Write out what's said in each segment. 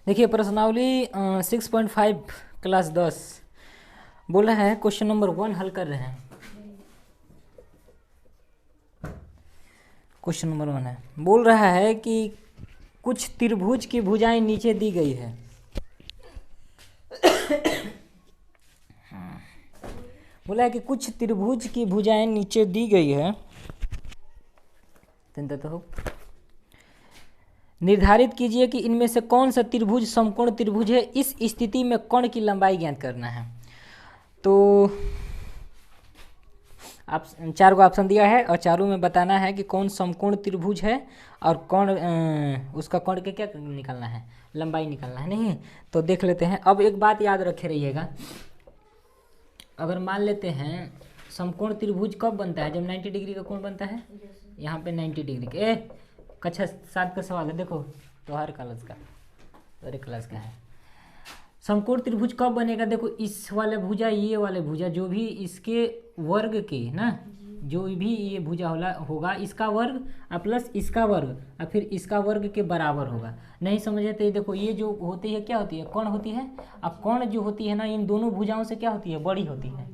देखिए प्रश्नावली 6.5 क्लास 10 बोल रहा है, क्वेश्चन नंबर 1 हल कर रहे हैं। क्वेश्चन नंबर 1 है, बोल रहा है कि कुछ त्रिभुज की भुजाएं नीचे दी गई है। बोला है कि कुछ त्रिभुज की भुजाएं नीचे दी गई है, तो निर्धारित कीजिए कि इनमें से कौन सा त्रिभुज समकोण त्रिभुज है। इस स्थिति में कोण की लंबाई ज्ञात करना है। तो आप 4 को ऑप्शन दिया है और चारों में बताना है कि कौन समकोण त्रिभुज है और कौन उसका कोण के क्या निकालना है, लंबाई निकालना है। नहीं तो देख लेते हैं। अब एक बात याद रखे रहिएगा, अगर मान लेते हैं समकोण त्रिभुज कब बनता है, जब 90 डिग्री का कोण बनता है। यहाँ पे 90 डिग्री के कक्षा 7 का सवाल है, देखो तो हर क्लास का, अरे क्लास का है। समकोण त्रिभुज कब बनेगा, देखो इस वाले भुजा, ये वाले भुजा, जो भी इसके वर्ग के ना, जो भी ये भुजा होगा इसका वर्ग और प्लस इसका वर्ग और फिर इसका वर्ग के बराबर होगा। नहीं समझे तो देखो ये जो होती है क्या होती है, कोण होती है। अब कोण जो होती है ना, इन दोनों भुजाओं से क्या होती है, बड़ी होती है।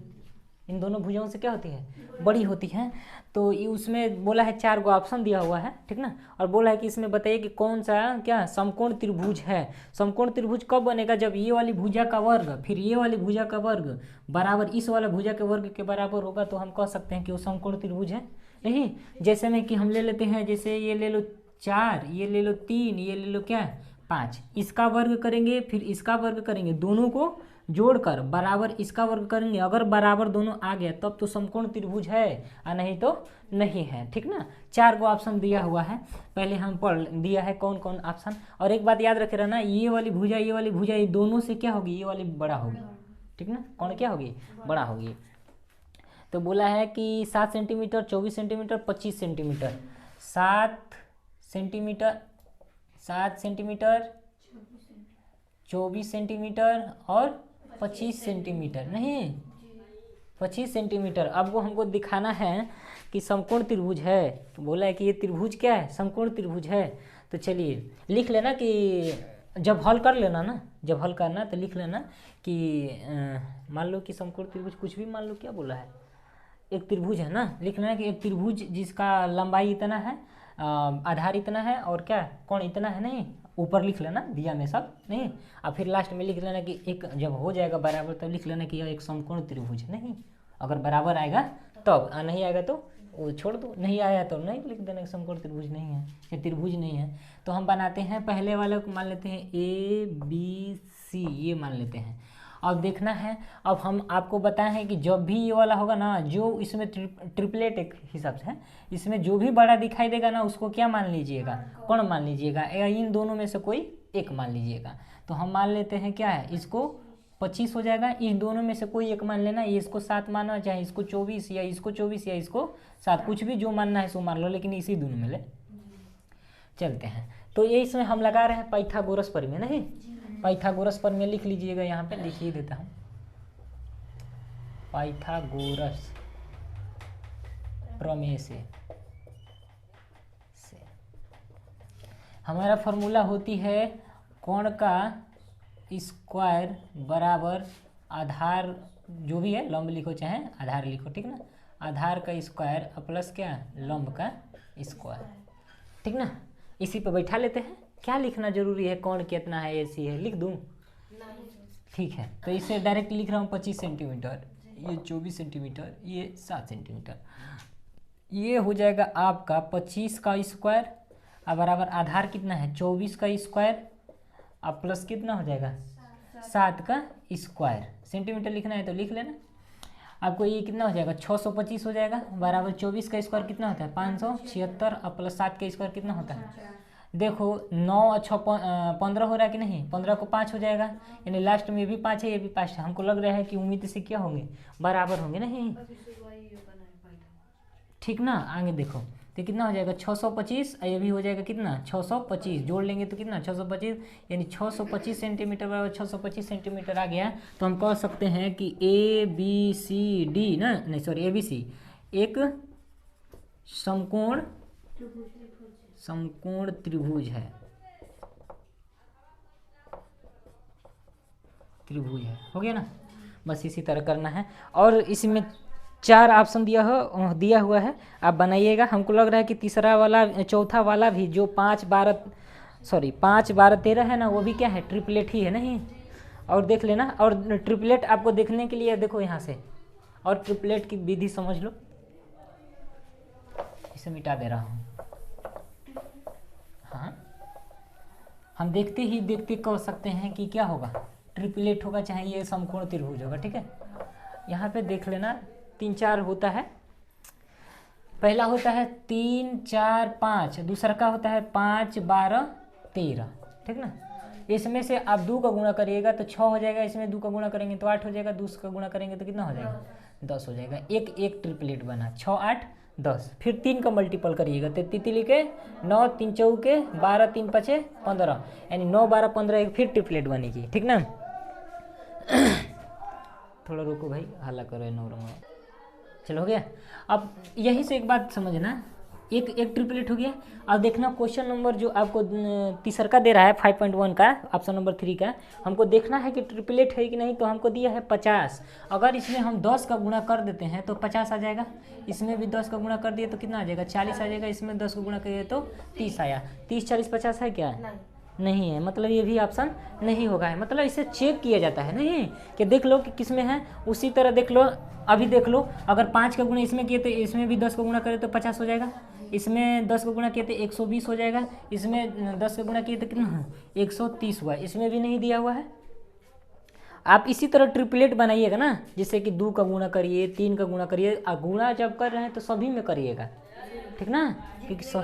इन दोनों भुजाओं से क्या होती है, बड़ी होती है। तो ये उसमें बोला है 4 को ऑप्शन दिया हुआ है, ठीक ना। और बोला है कि इसमें बताइए कि कौन सा क्या समकोण त्रिभुज है। समकोण त्रिभुज कब बनेगा, जब ये वाली भुजा का वर्ग फिर ये वाली भुजा का वर्ग बराबर इस वाला भुजा के वर्ग के बराबर होगा, तो हम कह सकते हैं कि वो समकोण त्रिभुज है। नहीं जैसे में कि हम ले लेते हैं, जैसे ये ले लो 4, ये ले लो 3, ये ले लो क्या 5, इसका वर्ग करेंगे फिर इसका वर्ग करेंगे, दोनों को जोड़कर बराबर इसका वर्ग करेंगे। अगर बराबर दोनों आ गया तब तो समकोण त्रिभुज है और नहीं तो नहीं है, ठीक ना। 4 को ऑप्शन दिया हुआ है, पहले हम पढ़ दिया है कौन कौन ऑप्शन। और एक बात याद रखे रहना, ये वाली भुजा ये दोनों से क्या होगी, ये वाली बड़ा होगी, ठीक ना। कौन क्या होगी, बड़ा होगी। तो बोला है कि 7 centimetre, 24 centimetre, 25 centimetre. 7 centimetre, 7 centimetre, 24 centimetre और 25 सेंटीमीटर। नहीं 25 सेंटीमीटर। अब वो हमको दिखाना है कि समकोण त्रिभुज है। तो बोला है कि ये त्रिभुज क्या है, समकोण त्रिभुज है। तो चलिए लिख लेना कि जब हल कर लेना ना, जब हल करना तो लिख लेना कि मान लो कि समकोण त्रिभुज कुछ भी मान लो, क्या बोला है, एक त्रिभुज है ना। लिख लेना कि एक त्रिभुज जिसका लंबाई इतना है, आधार इतना है और क्या कोण इतना है। नहीं ऊपर लिख लेना दिया में सब, नहीं और फिर लास्ट में लिख लेना कि एक जब हो जाएगा बराबर तब लिख लेना कि यह एक समकोण त्रिभुज है। नहीं अगर बराबर आएगा तब, नहीं आएगा तो वो छोड़ दो, नहीं आया तो नहीं लिख देना कि समकोण त्रिभुज नहीं है, ये त्रिभुज नहीं है। तो हम बनाते हैं पहले वाले को, मान लेते हैं ABC, ये मान लेते हैं। अब देखना है, अब हम आपको बताए हैं कि जब भी ये वाला होगा ना, जो इसमें ट्रिपलेट एक हिसाब से है, इसमें जो भी बड़ा दिखाई देगा ना उसको क्या मान लीजिएगा, कोण मान लीजिएगा, या इन दोनों में से कोई एक मान लीजिएगा। तो हम मान लेते हैं क्या है, इसको 25 हो जाएगा, इन दोनों में से कोई एक मान लेना। ये इसको 7 माना, चाहे इसको 24 या इसको 24 या इसको 7, कुछ भी जो मानना है सो मान लो, लेकिन इसी दोनों में ले चलते हैं। तो ये इसमें हम लगा रहे हैं पाइथागोरस प्रमेय। नहीं पाइथागोरस प्रमेय लिख लीजिएगा, यहाँ पे लिख ही देता हूँ, पाइथागोरस प्रमेय से हमारा फॉर्मूला होती है कोण का स्क्वायर बराबर आधार, जो भी है लंब लिखो चाहे आधार लिखो, ठीक ना। आधार का स्क्वायर प्लस क्या लंब का स्क्वायर, ठीक ना। इसी पे बैठा लेते हैं, क्या लिखना जरूरी है, कोण कितना है, ऐसी है लिख दूं, ठीक है। तो इसे डायरेक्ट लिख रहा हूँ 25 सेंटीमीटर, ये 24 सेंटीमीटर, ये 7 सेंटीमीटर। ये हो जाएगा आपका 25 का स्क्वायर और बराबर आधार कितना है 24 का स्क्वायर और प्लस कितना हो जाएगा 7 का स्क्वायर। सेंटीमीटर लिखना है तो लिख लेना। आपको ये कितना हो जाएगा 625 हो जाएगा, बराबर 24 का स्क्वायर कितना होता है 576 और प्लस 7 का स्क्वायर कितना होता है, देखो 9 और 6 15 हो रहा है कि नहीं, 15 को 5 हो जाएगा, यानी लास्ट में ये भी 5 है ये भी 5 है। हमको लग रहा है कि उम्मीद से क्या होंगे, बराबर होंगे। नहीं ठीक ना। आगे देखो तो कितना हो जाएगा 625, ये भी हो जाएगा कितना 625, जोड़ लेंगे तो कितना 625, यानी 625 सेंटीमीटर बराबर 625 सेंटीमीटर आ गया। तो हम कह सकते हैं कि ABCD ना, नहीं सॉरी ABC एक समकोण त्रिभुज है। त्रिभुज है। हो गया ना, बस इसी तरह करना है। और इसमें 4 ऑप्शन दिया हुआ है, आप बनाइएगा। हमको लग रहा है कि तीसरा वाला चौथा वाला भी जो 5 12 13 है ना, वो भी क्या है, ट्रिपलेट ही है नहीं। और देख लेना, और ट्रिपलेट आपको देखने के लिए देखो यहाँ से, और ट्रिपलेट की विधि समझ लो। इसे मिटा दे रहा हूँ। हाँ, हम देखते ही देखते कह सकते हैं कि क्या होगा, ट्रिपलेट होगा, चाहे ये समकोण त्रिभुज होगा। ठीक है, यहाँ पे देख लेना 3 4 होता है। पहला होता है 3 4 5, दूसरा का होता है 5 12 13। ठीक ना, इसमें से आप 2 का गुणा करिएगा तो 6 हो जाएगा, इसमें 2 का गुणा करेंगे तो 8 हो जाएगा, 2 का गुणा करेंगे तो कितना हो जाएगा, 10 हो जाएगा। एक ट्रिपलेट बना, 6 8 10। फिर 3 का मल्टीपल करिएगा तो तितली के 9 3 चौके 12 3 5 15, यानी 9 12 15 एक फिर ट्रिपलेट बनेगी। ठीक ना, थोड़ा रुको भाई, हल्ला करो नोर। चलो हो गया। अब यहीं से एक बात समझना, एक ट्रिपलेट हो गया। अब देखना क्वेश्चन नंबर जो आपको तीसरा का दे रहा है 5.1 का, ऑप्शन नंबर 3 का, हमको देखना है कि ट्रिपलेट है कि नहीं। तो हमको दिया है 50, अगर इसमें हम 10 का गुणा कर देते हैं तो 50 आ जाएगा। इसमें भी 10 का गुणा कर दिए तो कितना आ जाएगा, 40 आ जाएगा। इसमें 10 का गुणा करिए तो 30 आया। 30 40 50 है क्या, नहीं है, मतलब ये भी ऑप्शन नहीं होगा है। मतलब इसे चेक किया जाता है नहीं कि देख लो कि किस में है। उसी तरह देख लो, अभी देख लो, अगर 5 का गुणा इसमें किए तो इसमें भी 10 का गुणा करें तो 50 हो जाएगा। इसमें 10 का गुणा किए तो 120 हो जाएगा। इसमें 10 का गुणा किए तो कितना, 130 हुआ। इसमें भी नहीं दिया हुआ है। आप इसी तरह ट्रिपलेट बनाइएगा ना, जिससे कि 2 का गुणा करिए, 3 का गुणा करिए। गुणा जब कर रहे हैं तो सभी में करिएगा, ठीक ना, क्योंकि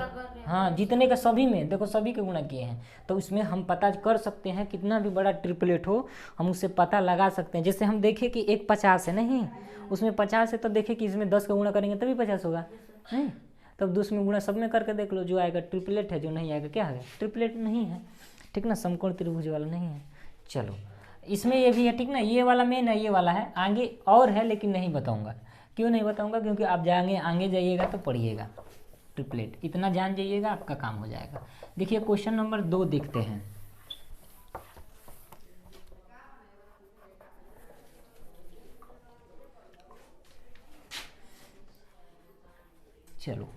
हाँ जितने का सभी में, देखो सभी के गुणा किए हैं तो उसमें हम पता कर सकते हैं। कितना भी बड़ा ट्रिपलेट हो हम उससे पता लगा सकते हैं। जैसे हम देखें कि एक 50 है नहीं, उसमें 50 है तो देखें कि इसमें 10 का गुणा करेंगे तभी 50 होगा नहीं। तब 2 में गुणा सब में करके देख लो, जो आएगा ट्रिपलेट है, जो नहीं आएगा क्या है, ट्रिपलेट नहीं है। ठीक ना, समकोण त्रिभुज वाला नहीं है। चलो इसमें ये भी है। ठीक ना, ये वाला मेन है, ये वाला है, आगे और है लेकिन नहीं बताऊंगा। क्यों नहीं बताऊंगा, क्योंकि आप जाएंगे आगे जाइएगा तो पढ़िएगा। ट्रिपलेट इतना जान जाइएगा, आपका काम हो जाएगा। देखिए क्वेश्चन नंबर 2 देखते हैं। चलो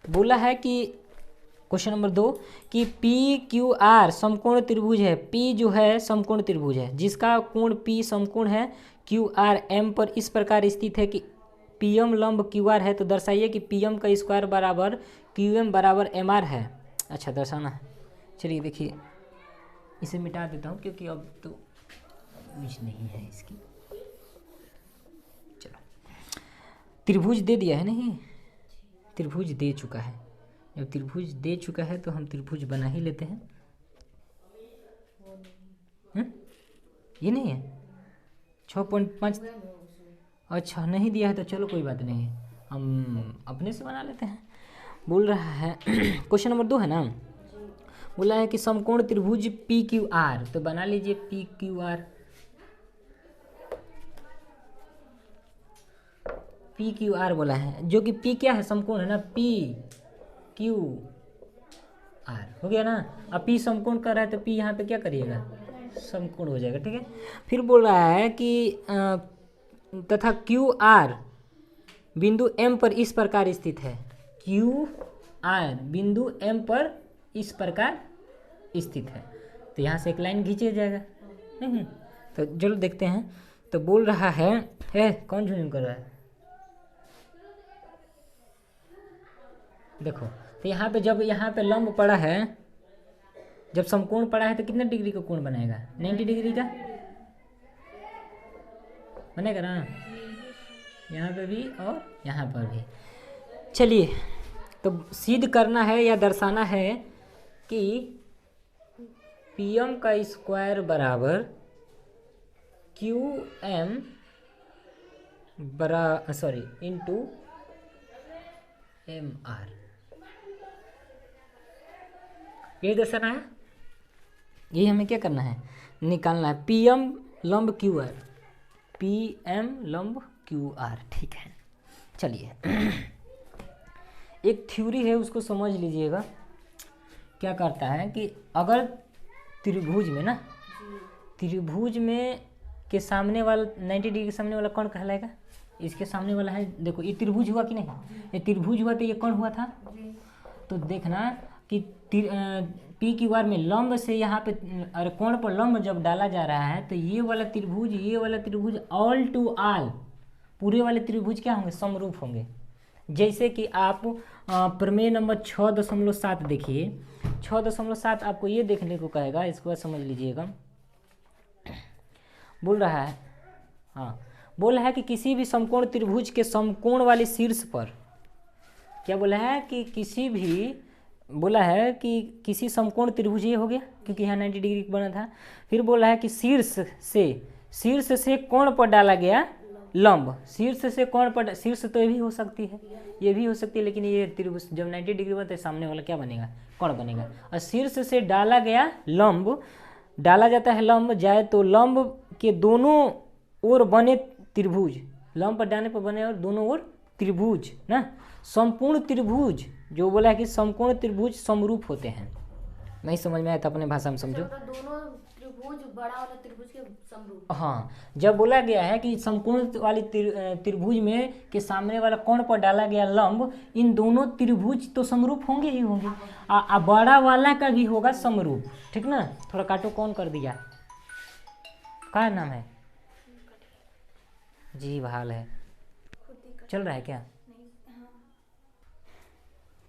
बोला है कि क्वेश्चन नंबर 2 कि पी क्यू आर समकोण त्रिभुज है। पी जो है समकोण त्रिभुज है, जिसका कोण पी समकोण है क्यू आर एम पर इस प्रकार स्थित है कि पी एम लंब क्यू आर है। तो दर्शाइए कि पी एम का स्क्वायर बराबर क्यू एम बराबर एम आर है। अच्छा दर्शाना है। चलिए देखिए, इसे मिटा देता हूँ क्योंकि अब तो कुछ नहीं है इसकी। चलो त्रिभुज दे दिया है नहीं, त्रिभुज दे चुका है। जब त्रिभुज दे चुका है तो हम त्रिभुज बना ही लेते हैं। ये नहीं है 6.5। अच्छा नहीं दिया है तो चलो कोई बात नहीं, हम अपने से बना लेते हैं। बोल रहा है क्वेश्चन नंबर 2 है ना, बोला है कि समकोण त्रिभुज पी क्यू आर। तो बना लीजिए P Q R. P Q R बोला है, जो कि पी क्या है, समकोण है ना, पी क्यू आर हो गया ना। अब पी समकोण कर रहा है तो पी यहाँ पे क्या करिएगा, समकोण हो जाएगा। ठीक है, फिर बोल रहा है कि तथा क्यू आर बिंदु एम पर इस प्रकार स्थित है। क्यू आर बिंदु एम पर इस प्रकार स्थित है। तो यहाँ से एक लाइन खींचे जाएगा नहीं। तो चलो देखते हैं। तो बोल रहा है कौन झूम कर रहा है, देखो। तो यहाँ पे जब यहाँ पे लंब पड़ा है, जब समकोण पड़ा है तो कितने डिग्री का कोण बनेगा, 90 डिग्री का बनेगा ना, यहाँ पे भी और यहाँ पर भी। चलिए तो सिद्ध करना है या दर्शाना है कि पी एम का स्क्वायर बराबर Q M into M R, ये दर्शाना है। ये हमें क्या करना है, निकालना है। पी एम लंब क्यू आर, पी एम लंब क्यू आर। ठीक है, चलिए एक थ्योरी है उसको समझ लीजिएगा। क्या करता है कि अगर त्रिभुज में ना, त्रिभुज में के सामने वाला 90 डिग्री के सामने वाला कौन कहलाएगा? इसके सामने वाला है, देखो ये त्रिभुज हुआ कि नहीं? ये त्रिभुज हुआ तो ये कौन हुआ था? तो देखना कि पी क्यू आर में लंब से यहाँ पे और कोण पर लंब जब डाला जा रहा है तो ये वाला त्रिभुज ऑल टू ऑल पूरे वाले त्रिभुज क्या होंगे? समरूप होंगे। जैसे कि आप प्रमेय नंबर 6.7 देखिए, 6.7 आपको ये देखने को कहेगा, इसको बात समझ लीजिएगा। बोल रहा है, हाँ बोल रहा है कि किसी भी समकोण त्रिभुज के समकोण वाले शीर्ष पर, क्या बोला है कि किसी भी, बोला है कि किसी समकोण त्रिभुज, ये हो गया क्योंकि यहाँ 90 डिग्री बना था। फिर बोला है कि शीर्ष से कोण पर डाला गया लंब, शीर्ष से कोण पर, शीर्ष तो ये भी हो सकती है, ये भी हो सकती है, लेकिन ये त्रिभुज जब 90 डिग्री बनता है सामने वाला क्या बनेगा? कोण बनेगा। और शीर्ष से डाला गया लंब, डाला जाता है लंब जाए तो लंब के दोनों ओर बने त्रिभुज, लंब पर डालने पर बने और दोनों ओर त्रिभुज ना, संपूर्ण त्रिभुज, जो बोला है कि समकोण त्रिभुज समरूप होते हैं। नहीं समझ में आया तो अपने भाषा में समझो। दोनों त्रिभुज बड़ा वाला त्रिभुज के समरूप। हाँ, जब बोला गया है कि समकोण वाली त्रिभुज में के सामने वाला कोण पर डाला गया लंब, इन दोनों त्रिभुज तो समरूप होंगे ही होंगे, बड़ा वाला का भी होगा समरूप, ठीक ना। थोड़ा काटो, कौन कर दिया, क्या नाम है? जी भाल है, चल रहा है क्या?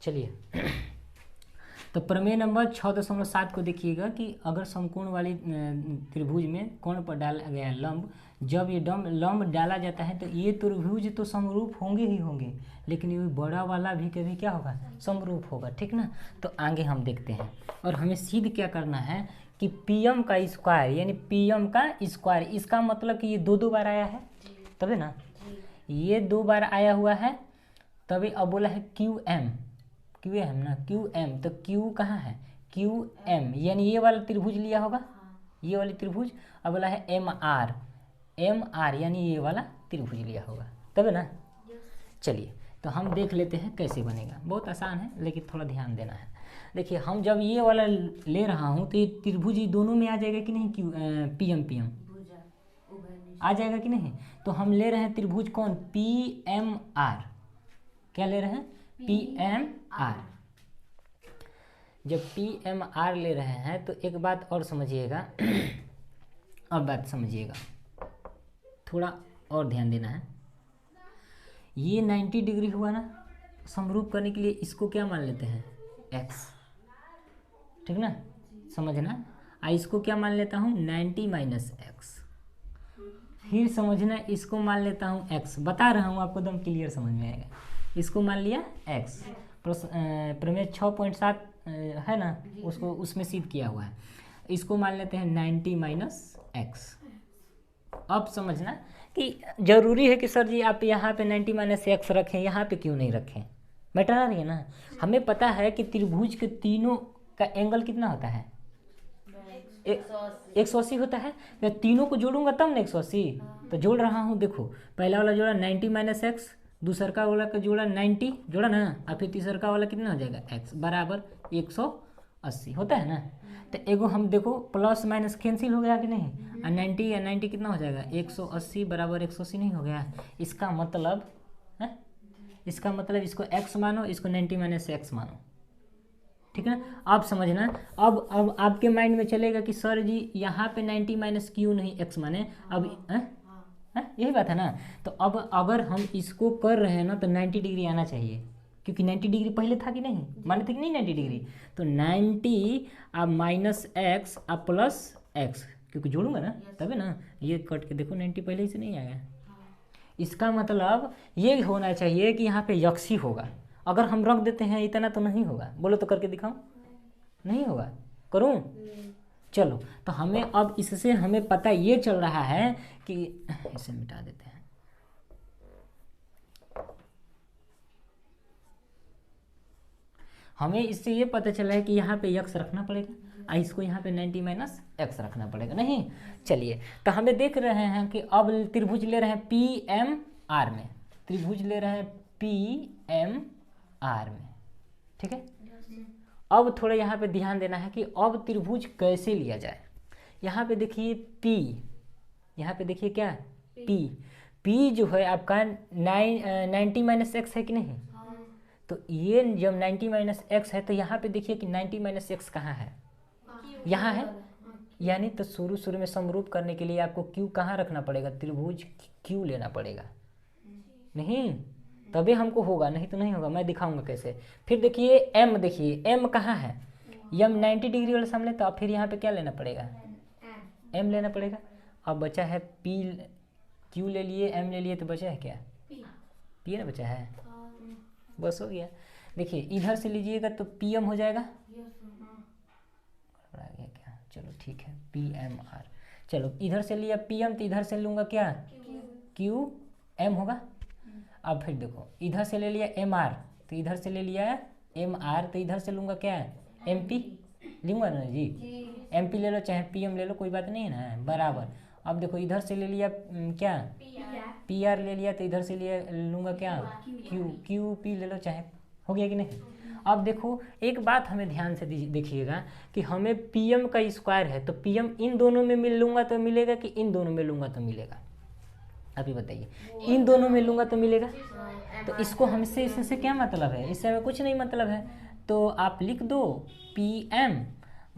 चलिए तो प्रमेय नंबर 6.7 को देखिएगा कि अगर समकोण वाली त्रिभुज में कोण पर डाला गया लंब, जब ये लंब डाला जाता है तो ये त्रिभुज तो समरूप होंगे ही होंगे, लेकिन ये बड़ा वाला भी कभी क्या होगा? समरूप होगा, ठीक ना। तो आगे हम देखते हैं, और हमें सिद्ध क्या करना है कि पीएम का स्क्वायर, यानी पीएम का स्क्वायर, इसका मतलब कि ये दो बार आया है तभी ना, ये 2 बार आया हुआ है तभी। अब बोला है क्यू एम ना, क्यू एम, तो क्यू कहाँ है? क्यू एम, यानी ये वाला त्रिभुज लिया होगा, ये वाली त्रिभुज। अब बोला है एम आर, यानी ये वाला त्रिभुज लिया होगा तब ना। चलिए तो हम देख लेते हैं कैसे बनेगा, बहुत आसान है लेकिन थोड़ा ध्यान देना है। देखिए हम जब ये वाला ले रहा हूँ तो ये त्रिभुज दोनों में आ जाएगा कि नहीं? क्यू पी एम आ जाएगा कि नहीं? तो हम ले रहे हैं त्रिभुज कौन? P M R. क्या ले रहे हैं? P M R. जब पी एम आर ले रहे हैं तो एक बात और समझिएगा, अब बात समझिएगा, थोड़ा और ध्यान देना है। ये 90 डिग्री हुआ ना, समरूप करने के लिए इसको क्या मान लेते हैं? एक्स, ठीक ना, समझना। इसको क्या मान लेता हूँ? 90 माइनस एक्स। फिर समझना, इसको मान लेता हूँ एक्स, बता रहा हूँ आपको, एकदम क्लियर समझ में आएगा। इसको मान लिया एक्स, प्रमेय 6.7 है ना, उसको उसमें सिद्ध किया हुआ है। इसको मान लेते हैं 90 माइनस एक्स। अब समझना कि जरूरी है कि सर जी आप यहाँ पे 90 माइनस एक्स रखें, यहाँ पे क्यों नहीं रखें? मैटर आ रही है ना। हमें पता है कि त्रिभुज के तीनों का एंगल कितना होता है? 180 होता है। मैं तीनों को जोड़ूंगा तब ना 180, तो जोड़ रहा हूँ। देखो पहला वाला जोड़ा 90 माइनस एक्स, दूसरा वाला का जोड़ा 90 जोड़ा ना, और फिर तीसरा वाला कितना हो जाएगा? एक्स बराबर 180 होता है ना। तो एगो हम देखो प्लस माइनस कैंसिल हो गया कि नहीं, और 90 या 90 कितना हो जाएगा? 180 बराबर 180 नहीं हो गया। इसका मतलब है, इसका मतलब इसको x मानो, इसको 90 माइनस एक्स मानो, ठीक है ना। आप समझना, अब आपके माइंड में चलेगा कि सर जी यहाँ पे 90 माइनस क्यों नहीं x माने, अब यही बात है ना। तो अब अगर हम इसको कर रहे हैं ना तो 90 डिग्री आना चाहिए, क्योंकि 90 डिग्री पहले था कि नहीं, माने थे कि नहीं 90 डिग्री। तो 90 अब माइनस एक्स अब प्लस एक्स, क्योंकि जोड़ूंगा ना तभी ना। ये कट के देखो 90 पहले ही से नहीं आया। इसका मतलब ये होना चाहिए कि यहाँ पे यक्स ही होगा। अगर हम रख देते हैं इतना तो नहीं होगा, बोलो तो करके दिखाऊं, नहीं होगा, करूं? चलो तो हमें अब इससे हमें पता ये चल रहा है कि इसे मिटा देते हैं। हमें इससे ये पता चला है कि यहाँ पे यक्स रखना पड़ेगा, इसको यहाँ पे 90 माइनस एक्स रखना पड़ेगा, नहीं। चलिए तो हमें देख रहे हैं कि अब त्रिभुज ले रहे हैं पी एम आर में, त्रिभुज ले रहे हैं पी एम आर में, ठीक है। अब थोड़ा यहाँ पे ध्यान देना है कि अब त्रिभुज कैसे लिया जाए। यहाँ पे देखिए P, यहाँ पे देखिए क्या P, P जो है आपका 90 माइनस एक्स है कि नहीं। तो ये जब 90 माइनस एक्स है तो यहाँ पे देखिए कि 90 माइनस एक्स कहाँ है, यहाँ है। यानी तो शुरू शुरू में समरूप करने के लिए आपको Q कहाँ रखना पड़ेगा, त्रिभुज Q लेना पड़ेगा, नहीं तभी हमको होगा, नहीं तो नहीं होगा। मैं दिखाऊंगा कैसे। फिर देखिए M, देखिए M कहाँ है, M 90 डिग्री वाले सामने, तो अब फिर यहाँ पे क्या लेना पड़ेगा, M लेना पड़ेगा। अब बचा है P, Q ले लिए, M ले लिए, तो बचा है क्या, P ना बचा है, बस हो गया। देखिए इधर से लीजिएगा तो PM हो जाएगा, आ गया क्या, चलो ठीक है PMR। चलो इधर से लिया PM तो इधर से लूँगा क्या QM होगा। अब फिर देखो इधर से ले लिया MR तो इधर से ले लिया MR, तो इधर से लूँगा क्या MP लूँगा ना जी, MP ले लो चाहे PM ले लो, कोई बात नहीं है ना, बराबर। अब देखो इधर से ले लिया क्या PR ले लिया, तो इधर से लिया लूँगा क्या QP ले लो चाहे, हो गया कि नहीं। अब देखो एक बात हमें ध्यान से देखिएगा कि हमें PM का स्क्वायर है, तो PM इन दोनों में मिल लूँगा तो मिलेगा कि इन दोनों में लूँगा तो मिलेगा, अभी बताइए। इन दोनों में लूँगा तो मिलेगा, तो इसको हमसे इससे क्या मतलब है, इससे हमें कुछ नहीं मतलब है। तो आप लिख दो PM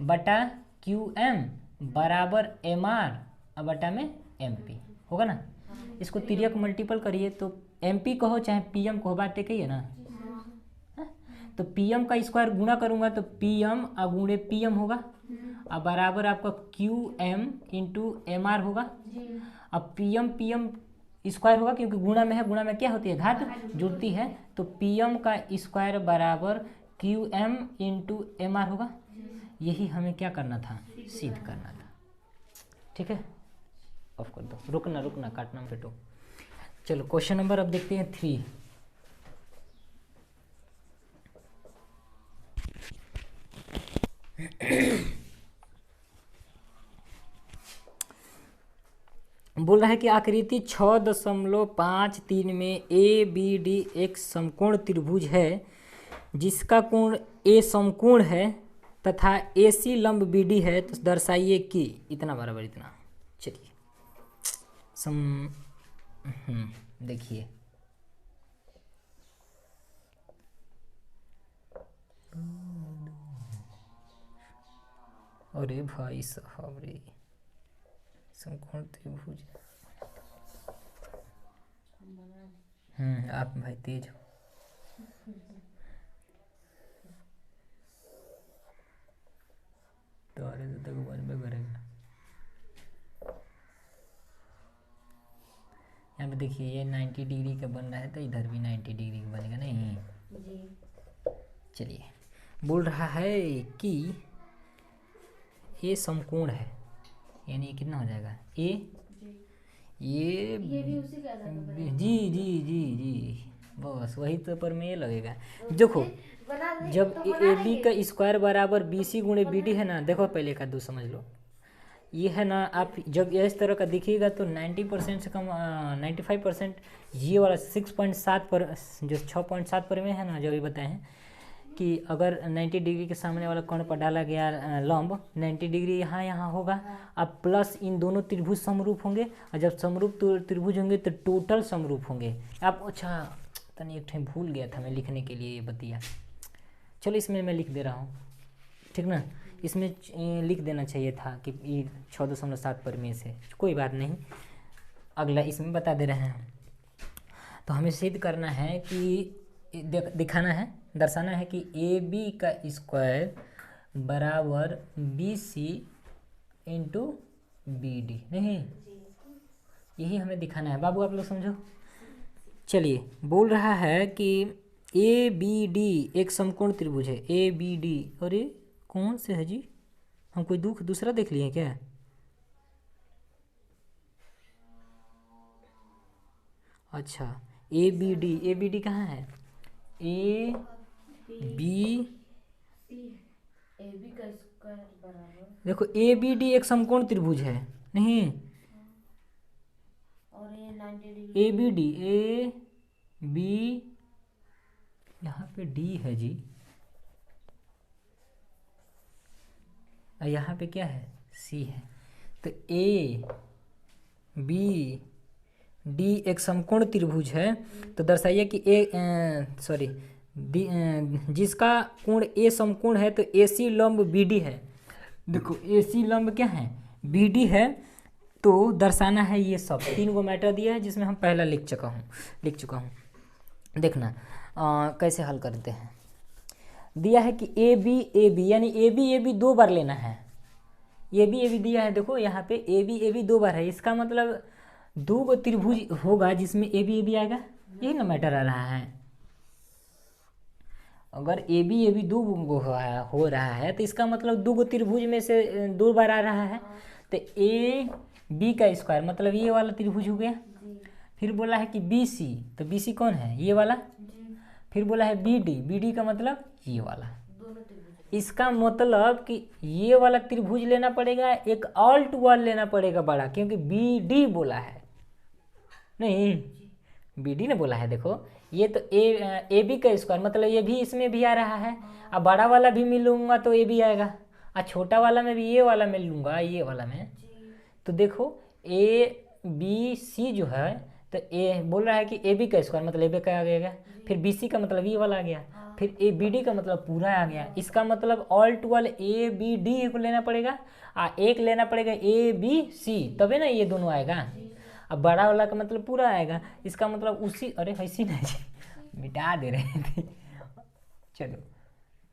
बटा QM बराबर MR बटा में MP, होगा ना। इसको तिर्यक मल्टीपल करिए तो MP कहो चाहे PM कहो, बात एक ही है ना। तो PM का स्क्वायर गुणा करूँगा तो PM गुणे PM होगा, अब बराबर आपका QM इंटू MR होगा। अब PM स्क्वायर होगा क्योंकि गुणा में है, गुणा में क्या होती है, घात जुड़ती है, तो PM का स्क्वायर बराबर QM इंटू MR होगा। यही हमें क्या करना था, सिद्ध करना था, ठीक है। ऑफ कर दो, रुकना काटना बेटो। चलो क्वेश्चन नंबर अब देखते हैं 3। बोल रहा है कि आकृति 6.53 में ABD एक समकोण त्रिभुज है जिसका कोण A समकोण है तथा AC लंब BD है, तो दर्शाइए कि, इतना बराबर इतना। चलिए देखिए अरे भाई साहब रे, समकोण त्रिभुज, आप भाई तेज हो। तो अरे तो तक बन में करेगा। यहाँ पे देखिए ये 90 डिग्री का बन रहा है, तो इधर भी 90 डिग्री का बनेगा नहीं जी। चलिए बोल रहा है कि ये समकोण है, यानी ये कितना हो जाएगा ये भी उसी का था जी बस वही तो पर में ये लगेगा। देखो जब AB का स्क्वायर बराबर BC गुणे BD है ना, देखो पहले का दो समझ लो, ये है ना। आप जब इस तरह का दिखिएगा तो 90% से कम 95% ये वाला 6.7 पर, जो 6.7 पर में है ना, जो भी बताए हैं कि अगर 90 डिग्री के सामने वाला कोण पर डाला गया लंब 90 डिग्री यहाँ होगा। अब प्लस इन दोनों त्रिभुज समरूप होंगे, और जब समरूप त्रिभुज होंगे तो टोटल समरूप होंगे। आप अच्छा तनी एक ठे भूल गया था मैं लिखने के लिए ये बतिया, चलो इसमें मैं लिख दे रहा हूँ, ठीक ना। इसमें लिख देना चाहिए था कि 6.7 पर में से, कोई बात नहीं, अगला इसमें बता दे रहे हैं। तो हमें सिद्ध करना है कि दिखाना है, दर्शाना है कि AB का स्क्वायर बराबर BC इंटू BD, नहीं यही हमें दिखाना है बाबू, आप लोग समझो। चलिए बोल रहा है कि ABD एक समकोण त्रिभुज है, ABD, अरे कौन से है जी, हम कोई दूसरा देख लिए क्या। अच्छा ABD कहाँ है, देखो ABD एक समकोण त्रिभुज है नहीं, और ये 90 डिग्री ABD AB यहाँ पे D है जी, और यहाँ पे क्या है, सी है। तो ए बी डी एक समकोण त्रिभुज है। तो दर्शाइए कि जिसका कोण ए समकोण है तो ए सी लंब बी डी है। देखो ए सी लंब क्या है, बी डी है। तो दर्शाना है ये सब 3 गो मैटर दिया है जिसमें हम पहला लिख चुका हूँ। देखना कैसे हल करते हैं। दिया है कि ए बी यानी ए बी 2 बार लेना है। ए बी दिया है, देखो यहाँ पे ए बी 2 बार है। इसका मतलब 2 गो त्रिभुज होगा जिसमें ए बी आएगा, यही ना मैटर आ रहा है। अगर ए बी 2 गो हो रहा है तो इसका मतलब 2 गो त्रिभुज में से 2 बार आ रहा है। तो ए बी का स्क्वायर मतलब ये वाला त्रिभुज हो गया। फिर बोला है कि बी सी, तो बी सी कौन है, ये वाला। फिर बोला है बी डी का मतलब ये वाला। इसका मतलब कि ये वाला त्रिभुज लेना पड़ेगा, एक ऑल टू ऑल लेना पड़ेगा बड़ा, क्योंकि बी डी बोला है, नहीं बी डी ने बोला है। देखो ये तो ए बी का स्क्वायर मतलब ये भी इसमें भी आ रहा है। अब बड़ा वाला भी मिल लूँगा तो ए बी आएगा, और छोटा वाला में भी ये वाला मिल लूँगा, ये वाला में। तो देखो ए बी सी जो है, तो ए बोल रहा है कि ए बी का स्क्वायर मतलब ए बी का आ गया। फिर बी सी का मतलब ये वाला आ गया। फिर ए बी डी का मतलब पूरा आ गया। इसका मतलब all to all A B D को लेना पड़ेगा, और एक लेना पड़ेगा ए बी सी, तभी ना ये दोनों आएगा। अब बड़ा वाला का मतलब पूरा आएगा। इसका मतलब उसी, अरे ऐसी नहीं मिटा दे रहे थे। चलो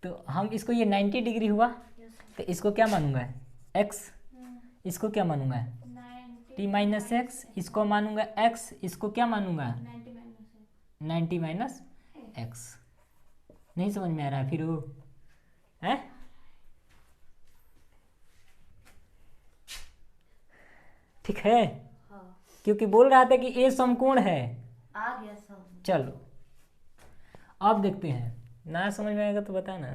तो हम इसको, ये 90 डिग्री हुआ तो इसको क्या मानूंगा, एक्स। इसको क्या मानूंगा, टी माइनस एक्स। इसको मानूंगा एक्स। इसको क्या मानूंगा, 90 माइनस एक्स। नहीं समझ में आ रहा फिर वो है। ठीक है, क्योंकि बोल रहा था कि ए समकोण है। आ गया सब। चलो अब देखते हैं, ना समझ में आएगा तो बताना,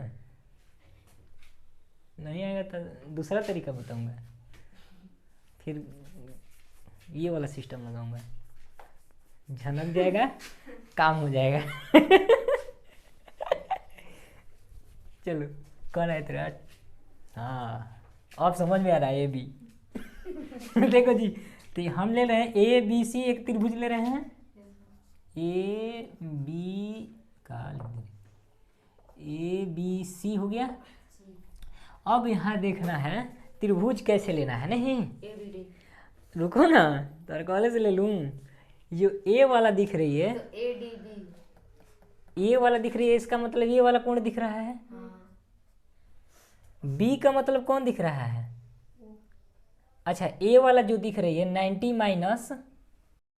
नहीं आएगा तो दूसरा तरीका बताऊंगा, फिर ये वाला सिस्टम लगाऊंगा, झनक जाएगा, काम हो जाएगा। चलो कौन है तेरा, हाँ अब समझ में आ रहा है। ए बी देखो जी, तो हम ले रहे हैं ए बी सी, एक त्रिभुज ले रहे हैं। ए बी का ए बी सी हो गया। अब यहाँ देखना है त्रिभुज कैसे लेना है। नहीं रुको ना, तार कॉलेज से ले लूँ। जो ए वाला दिख रही है, तो ए डी बी, ए वाला दिख रही है, इसका मतलब ये वाला कौन दिख रहा है। बी का मतलब कौन दिख रहा है, अच्छा ए वाला जो दिख रही है 90 माइनस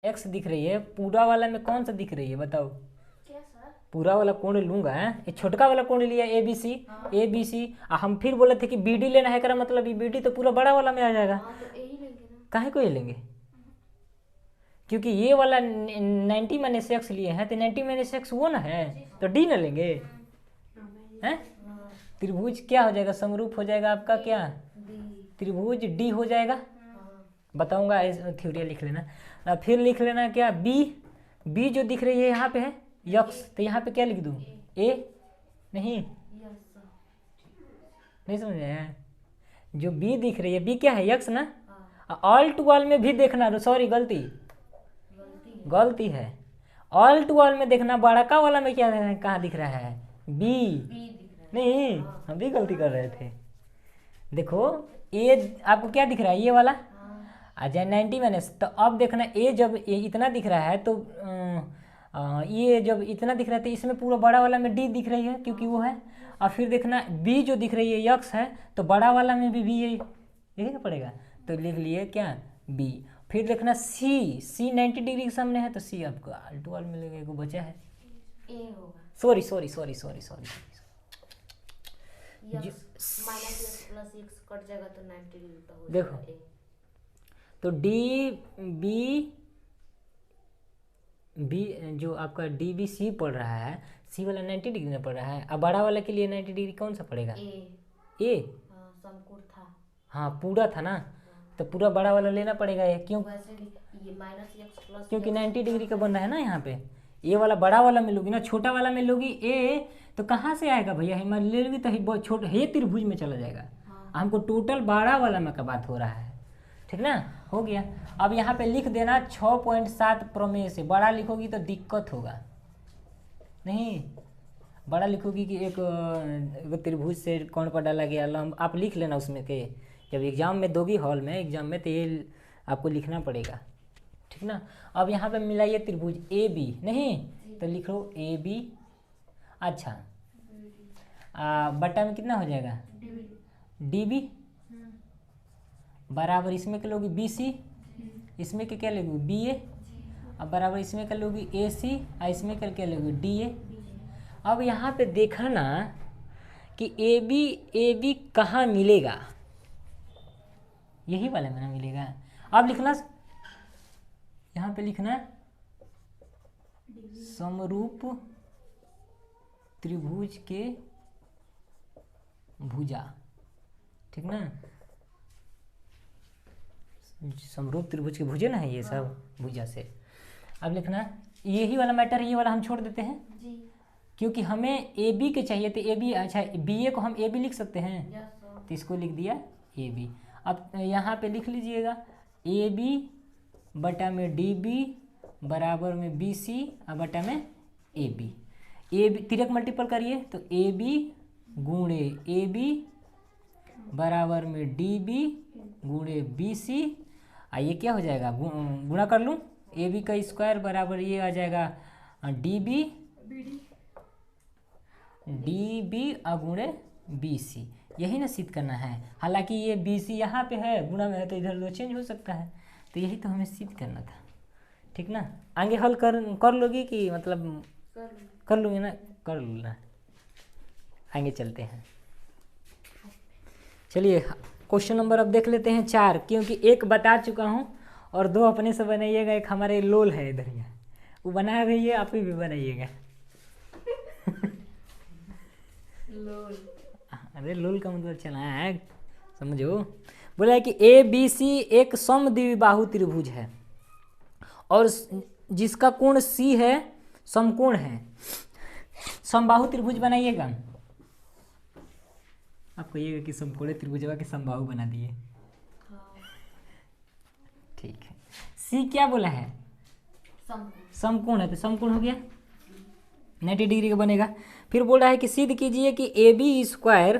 एक्स दिख रही है। पूरा वाला में कौन सा दिख रही है बताओ, क्या सर? पूरा वाला कोण लूंगा, ये छोटका वाला कोण लिया ए बी सी। हम फिर बोले थे कि बी डी लेना है, करा मतलब बी डी तो पूरा बड़ा वाला में आ जाएगा। हाँ तो यही लेंगे ना। काहे को ये लेंगे, क्योंकि ये वाला 90 माइनस एक्स लिए हैं, तो 90 माइनस एक्स वो ना है, तो डी ना लेंगे हैं। त्रिभुज क्या हो जाएगा, समरूप हो जाएगा आपका क्या, त्रिभुज डी हो जाएगा। बताऊंगा, थ्योरी लिख लेना। फिर लिख लेना क्या, बी जो दिख रही है यहाँ पे है यक्स, तो यहाँ पे क्या लिख दूँ, ए नहीं समझ में आया। जो बी दिख रही है, बी क्या है यक्स ना। ऑल टू ऑल में भी देखना, सॉरी गलती है। ऑल टू ऑल में देखना, बड़का वाला में क्या है, कहाँ दिख रहा है, बी नहीं, हम भी गलती कर रहे थे। देखो ए आपको क्या दिख रहा है, ये वाला आ जाए 90 माइनस। तो अब देखना ए जब ये इतना दिख रहा है, तो ये जब इतना दिख रहा है तो इसमें पूरा बड़ा वाला में डी दिख रही है, क्योंकि वो है। और फिर देखना बी जो दिख रही है यक्स है, तो बड़ा वाला में भी यही पड़ेगा, तो लिख लिए क्या बी। फिर देखना सी 90 डिग्री के सामने है, तो सी आपको ऑल टू ऑल मिलेगा, एगो बचा है ए होगा। Sorry minus x plus x cut जाएगा तो 90 डिग्री का हो देखो जाएगा। तो डी बी जो आपका डी बी सी पड़ रहा है, सी वाला 90 डिग्री में पड़ रहा है। अब बड़ा वाला के लिए 90 डिग्री कौन सा पड़ेगा, ए समकोण था। हाँ पूरा था ना, तो पूरा बड़ा वाला लेना पड़ेगा ये, क्यों, वैसे ये माइनस एक्स प्लस, क्योंकि 90 डिग्री का बन रहा है ना यहाँ पे। ये वाला बड़ा वाला में लोगी ना, छोटा वाला में लोगी ए, तो कहाँ से आएगा भैया, हमारे ले लोगी तो छोटा हे त्रिभुज में चला जाएगा। हमको टोटल बड़ा वाला में का बात हो रहा है, ठीक ना। हो गया। अब यहाँ पे लिख देना 6.7 प्रमेय से। बड़ा लिखोगी तो दिक्कत होगा, नहीं बड़ा लिखोगी कि एक त्रिभुज से कौन पर डाला गया लंब, आप लिख लेना उसमें के। जब एग्जाम में दोगी हॉल में एग्जाम में तो ये आपको लिखना पड़ेगा, ठीक ना। अब यहाँ पे मिलाइए त्रिभुज ए बी, नहीं तो लिख लो ए बी। अच्छा बट्टा में कितना हो जाएगा डी बी बराबर इसमें क्या लोगी बी सी, इसमें क्या लोगी बी ए, अब बराबर इसमें क्या लोगी ए सी और इसमें क्या लोगी डी ए। अब यहाँ पे देखा ना कि ए बी कहाँ मिलेगा, यही वाले में ना मिलेगा। अब लिखना यहाँ पे लिखना समरूप त्रिभुज के भुजा, ठीक ना। समरूप त्रिभुज के भुजे ना है ये सब भुजा से। अब लिखना यही वाला मैटर, ये वाला हम छोड़ देते हैं जी। क्योंकि हमें ए बी के चाहिए तो ए बी, अच्छा बी ए को हम ए बी लिख सकते हैं, तो इसको लिख दिया ए बी। अब यहाँ पे लिख लीजिएगा ए बी बटा में डी बी बराबर में बी सी और बटा में ए बी। ए बी तिरक मल्टीपल करिए तो ए बी गुणे ए बी बराबर में डी बी गुणे बी सी। ये क्या हो जाएगा, गुणा कर लूँ, ए बी का स्क्वायर बराबर ये आ जाएगा डी बी गुणे बी सी। यही ना सिद्ध करना है। हालांकि ये बी सी यहाँ पे है, गुणा में है तो इधर उधर चेंज हो सकता है, तो यही तो हमें सिद्ध करना था, ठीक ना। आगे हल कर लोगी कि मतलब कर लूँगी ना, कर लूँगा। आगे चलते हैं, चलिए क्वेश्चन नंबर अब देख लेते हैं 4, क्योंकि एक बता चुका हूँ और 2 अपने से बनाइएगा। एक हमारे लोल है इधर ही, वो बना रही है, आप ही भी बनाइएगा। लोल, अरे लोल का मतलब चला है, समझो। बोला है कि ए बी सी एक समद्विबाहु त्रिभुज है और जिसका कोण सी है समकोण है। समबाहु त्रिभुज बनाइएगा। आप कहिएगा कि समकोण त्रिभुज के समबाहु बना दिए, ठीक है। सी क्या बोला है, समकोण है, तो समकोण हो गया, 90 डिग्री का बनेगा। फिर बोल रहा है कि सिद्ध कीजिए कि ए बी स्क्वायर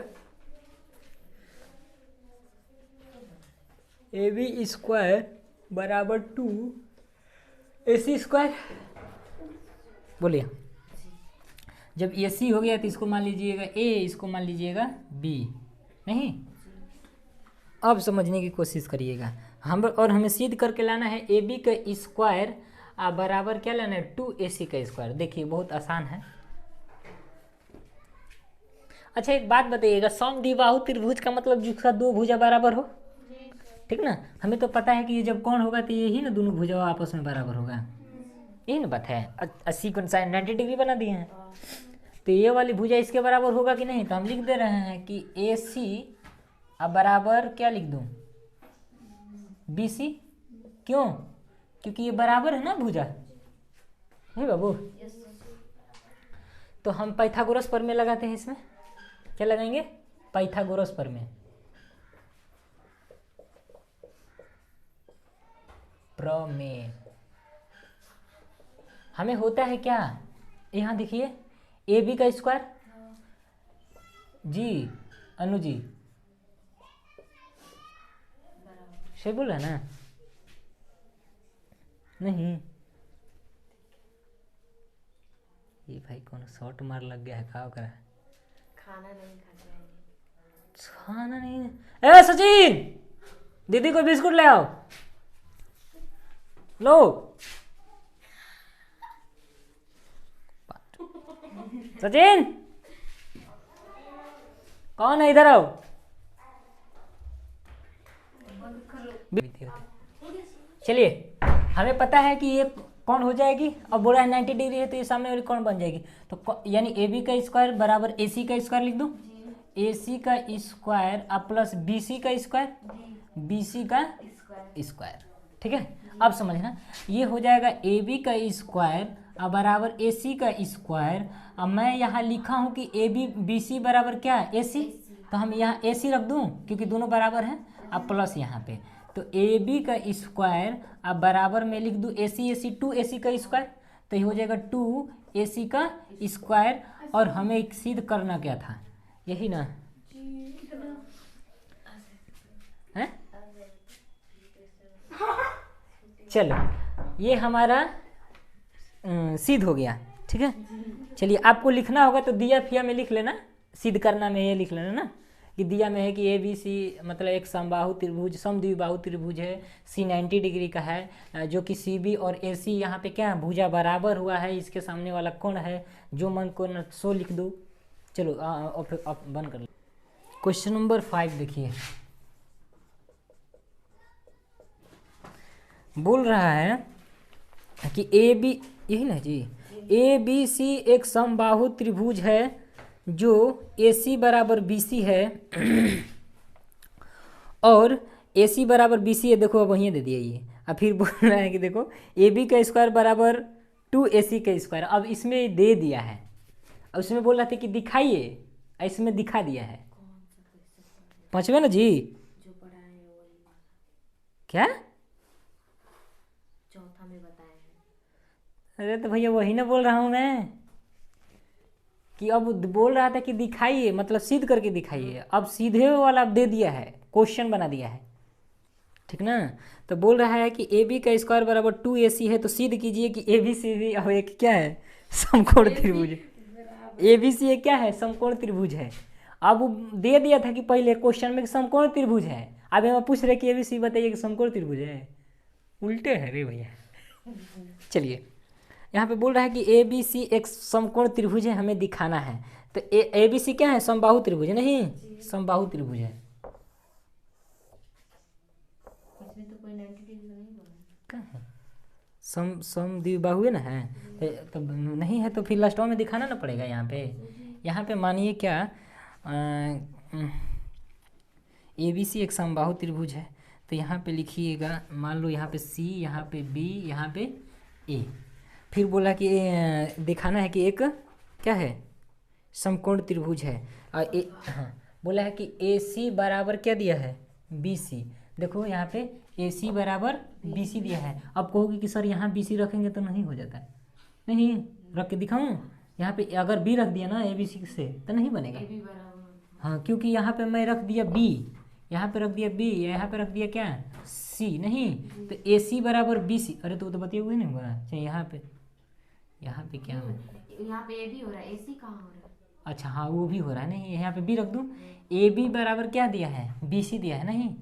बराबर 2 ए सी स्क्वायर। बोलिए, जब ए सी हो गया तो इसको मान लीजिएगा ए, इसको मान लीजिएगा बी, नहीं। अब समझने की कोशिश करिएगा। हमें सिद्ध करके लाना है ए बी का स्क्वायर बराबर क्या लाना है 2 ए सी का स्क्वायर। देखिए बहुत आसान है। अच्छा एक बात बताइएगा, समद्विबाहु त्रिभुज का मतलब जिसका 2 भुजा बराबर हो, ठीक ना। हमें तो पता है कि ये जब कौन होगा तो यही ना दोनों भुजा आपस में बराबर होगा, यही ना बात है। 80 को 90 डिग्री बना दिए हैं, तो ये वाली भुजा इसके बराबर होगा कि नहीं, तो हम लिख दे रहे हैं कि ए सी बराबर क्या लिख दूँ बी सी। क्यों, क्योंकि ये बराबर है ना भुजा, नहीं बाबू। तो हम पाइथागोरस प्रमेय लगाते हैं। इसमें क्या लगाएंगे, पाइथागोरस प्रमेय। हमें होता है क्या, यहाँ देखिए ए बी का स्क्वायर जी अनु जी सही बोल रहा है ना, नहीं ये भाई कौन शॉट मार लग गया है, का करा खाना नहीं। ए सचिन दीदी को बिस्कुट ले आओ, लो। सचिन कौन है, इधर आओ। चलिए हमें पता है कि ये कौन हो जाएगी। अब बोला है 90 डिग्री है तो ये सामने वाली कौन बन जाएगी, तो यानी ए बी का स्क्वायर बराबर ए सी का स्क्वायर लिख दूं। ए सी का स्क्वायर प्लस बी सी का स्क्वायर, बी सी का स्क्वायर, ठीक है। अब समझना, ये हो जाएगा ए बी का स्क्वायर बराबर ए सी का स्क्वायर। अब मैं यहाँ लिखा हूँ कि ए बी बी सी बराबर क्या है ए सी, तो हम यहाँ ए सी रख दूँ क्योंकि दोनों बराबर हैं, अब प्लस यहाँ पे तो ए बी का स्क्वायर अब बराबर में लिख दूँ ए सी 2 AC का स्क्वायर, तो ये हो जाएगा 2 AC का स्क्वायर। और हमें सिद्ध करना क्या था, यही ना है। चलो ये हमारा सिद्ध हो गया, ठीक है। चलिए आपको लिखना होगा तो दिया फिया में लिख लेना, सिद्ध करना में ये लिख लेना ना कि दिया में है कि ए बी सी मतलब एक समबाहु त्रिभुज समद्विबाहु त्रिभुज है, सी 90 डिग्री का है, जो कि सी बी और ए सी यहाँ पे क्या है भुजा बराबर हुआ है, इसके सामने वाला कोण है, जो मन को न सो लिख दो। चलो आप बंद कर लो। क्वेश्चन नंबर 5 देखिए, बोल रहा है कि ए बी, यही ना जी, ए बी सी एक समबाहु त्रिभुज है जो ए सी बराबर बी सी है और ए सी बराबर बी सी है। देखो अब वहीं दे दिया ये, अब फिर बोल रहा है कि देखो ए बी का स्क्वायर बराबर 2AC का स्क्वायर, अब इसमें दे दिया है, अब उसमें बोल रहा था कि दिखाइए, इसमें दिखा दिया है। पांचवें ना जी, जो पढ़ा है वही क्या चौथा में बताए हैं। अरे तो भैया वही ना बोल रहा हूँ मैं कि अब बोल रहा था कि दिखाइए मतलब सिद्ध करके दिखाइए, अब सीधे वाला अब दे दिया है, क्वेश्चन बना दिया है, ठीक ना। तो बोल रहा है कि ए बी का स्क्वायर बराबर 2AC है, तो सिद्ध कीजिए कि ए बी सी भी अब एक क्या है समकोण त्रिभुज, ए बी सी एक क्या है समकोण त्रिभुज है। अब वो दे दिया था कि पहले क्वेश्चन में समकोण त्रिभुज है, अब हम पूछ रहे कि ए बी सी बताइए कि समकोण त्रिभुज है, उल्टे है रे भैया। चलिए यहाँ पे बोल रहा है कि ए बी सी एक समकोण त्रिभुज है, हमें दिखाना है, तो ए बी सी क्या है समबाहु त्रिभुज है, नहीं समबाहु त्रिभुज है। इसमें तो कोई 90 डिग्री का नहीं बोला क्या है समद्विबाहु है ना है, तो नहीं है तो फिर लास्टों में दिखाना ना पड़ेगा। यहाँ पे मानिए क्या ए बी सी एक समबाहु त्रिभुज है, तो यहाँ पे लिखिएगा, मान लो यहाँ पे सी, यहाँ पे बी, यहाँ पे ए, फिर बोला कि दिखाना है कि एक क्या है समकोण त्रिभुज है, और हाँ बोला है कि ए सी बराबर क्या दिया है बी सी। देखो यहाँ पे ए सी बराबर बी सी दिया है, अब कहोगे कि सर यहाँ बी सी रखेंगे तो नहीं हो जाता है, नहीं रख के दिखाऊँ, यहाँ पे अगर बी रख दिया ना ए बी सी से तो नहीं बनेगा। ए बी बराबर हाँ क्योंकि यहाँ पे मैं रख दिया बी, यहाँ पे रख दिया बी, यहाँ पे रख दिया क्या सी, नहीं तो ए सी बराबर बी सी। अरे तो बताइए हुए नहीं बोला, अच्छा यहाँ पे क्या है, यहाँ पे ए बी हो रहा है, ए सी कहाँ हो रहा है। अच्छा हाँ वो भी हो रहा है, नहीं यहाँ पे बी रख दूँ, ए बी बराबर क्या दिया है बी सी दिया है, नहीं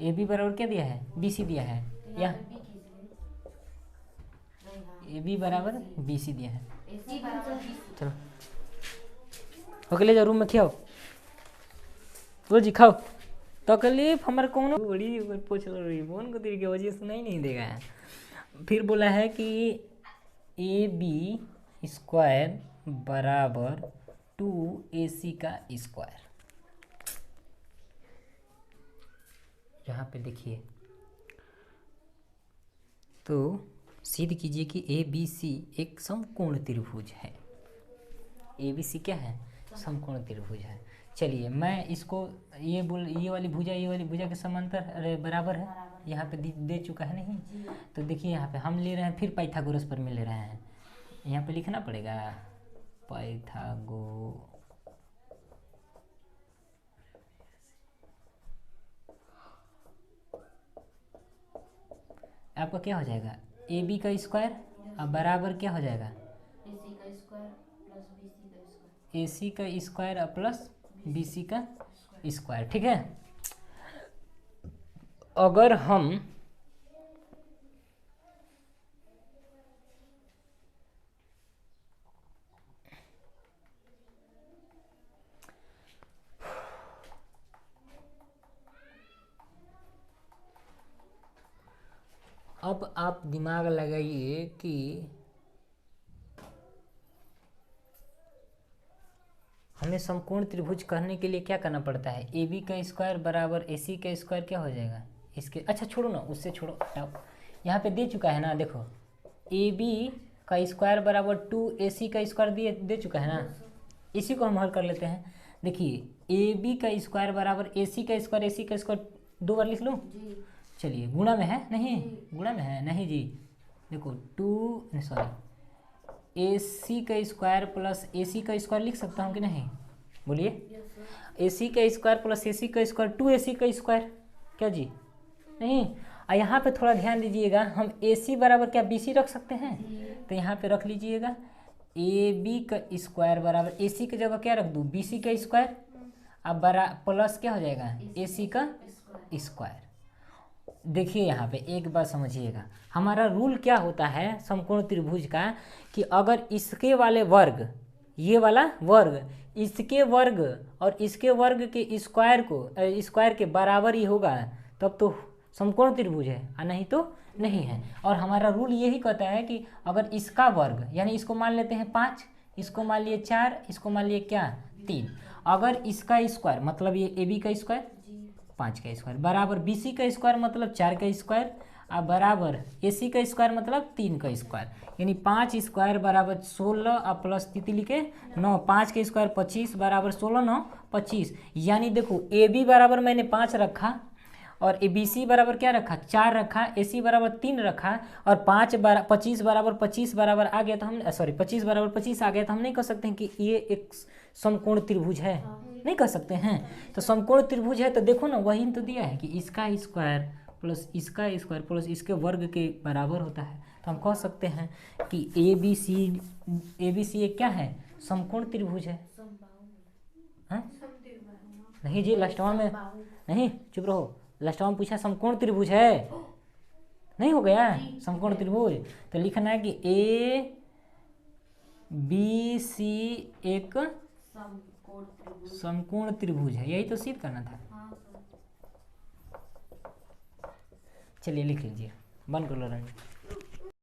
ए बी बराबर क्या दिया है बी सी दिया है, या बी कीजिए नहीं, हाँ ए बी बराबर बी सी दिया है। ए सी बराबर बी चलो ओके ले जाओ रूम में खियाओ, बोल जी खाओ, तकलीफ हमारे कौन बड़ी पूछ रही फोन को तेरी की वजह सुनाई नहीं देगा। फिर बोला है कि ए बी स्क्वायर बराबर 2AC का स्क्वायर, यहाँ पे देखिए तो सिद्ध कीजिए कि ए बी सी एक समकोण त्रिभुज है, ए बी सी क्या है समकोण त्रिभुज है। चलिए मैं इसको ये वाली भुजा के समांतर अरे बराबर है, यहाँ पे दे चुका है नहीं, तो देखिए यहाँ पे हम ले रहे हैं फिर पाइथागोरस पर में ले रहे हैं, यहाँ पे लिखना पड़ेगा पाइथागो आपका क्या हो जाएगा ए बी का स्क्वायर अब बराबर क्या हो जाएगा ए सी का स्क्वायर प्लस बी सी का स्क्वायर। ए सी का स्क्वायर प्लस बी सी का स्क्वायर, ठीक है। अगर हम अब आप दिमाग लगाइए कि हमें समकोण त्रिभुज करने के लिए क्या करना पड़ता है, ए बी का स्क्वायर बराबर ए सी का स्क्वायर क्या हो जाएगा इसके, अच्छा छोड़ो ना उससे छोड़ो हटाओ, यहाँ पे दे चुका है ना, देखो ए बी का स्क्वायर बराबर 2AC का स्क्वायर दे चुका है ना, इसी को हम हल कर लेते हैं। देखिए ए बी का स्क्वायर बराबर ए सी का स्क्वायर, ए सी का स्क्वायर 2 बार लिख लूँ? जी। चलिए गुणा में है नहीं, गुणा में है नहीं जी, देखो 2 सॉरी ए सी का स्क्वायर प्लस ए सी का स्क्वायर लिख सकता हूँ कि नहीं, बोलिए? Yes sir. ए सी का स्क्वायर प्लस ए सी का स्क्वायर 2ac का स्क्वायर, क्या जी? नहीं। और यहाँ पे थोड़ा ध्यान दीजिएगा, हम ए सी बराबर क्या बी सी रख सकते हैं? तो यहाँ पे रख लीजिएगा ए बी का स्क्वायर बराबर ए सी की जगह क्या रख दूँ, बी सी का स्क्वायर, अब बरा प्लस क्या हो जाएगा ए सी का स्क्वायर। देखिए यहाँ पे एक बात समझिएगा, हमारा रूल क्या होता है समकोण त्रिभुज का, कि अगर इसके वाले वर्ग, ये वाला वर्ग इसके वर्ग और इसके वर्ग के स्क्वायर को स्क्वायर के बराबर ही होगा तब तो समकोण त्रिभुज है, और नहीं तो नहीं है। और हमारा रूल यही कहता है कि अगर इसका वर्ग, यानी इसको मान लेते हैं 5, इसको मान लिए 4, इसको मान लिए क्या 3, अगर इसका स्क्वायर मतलब ये ए बी का स्क्वायर 5 का स्क्वायर बराबर बी सी का स्क्वायर मतलब 4 का स्क्वायर, और बराबर ए सी का स्क्वायर मतलब 3 का स्क्वायर, यानी 5 स्क्वायर बराबर 16 और प्लस तितली के 9, 5 के स्क्वायर 25 बराबर 16 9 25। यानी देखो ए बी बराबर मैंने 5 रखा और ए बी सी बराबर क्या रखा 4 रखा, ए सी बराबर 3 रखा, और 25 बराबर 25 बराबर आ गया तो हम सॉरी 25 बराबर 25 आ गया तो हम नहीं कह सकते हैं कि ये एक समकोण त्रिभुज है, नहीं कह सकते हैं। तो समकोण त्रिभुज है तो देखो ना वही तो दिया है कि इसका स्क्वायर प्लस इसका स्क्वायर प्लस इसके वर्ग के बराबर होता है, तो हम कह सकते हैं कि ए बी सी एक क्या है समकोण त्रिभुज है। हाँ? नहीं जी लास्टवा में नहीं, चुप रहो, लास्टवा में पूछा समकोण त्रिभुज है, नहीं हो गया समकोण त्रिभुज, तो लिखना है कि ए बी सी एक समकोण त्रिभुज है, यही तो सिद्ध करना था। चलिए लिख लीजिए, बंद कर लो रंग।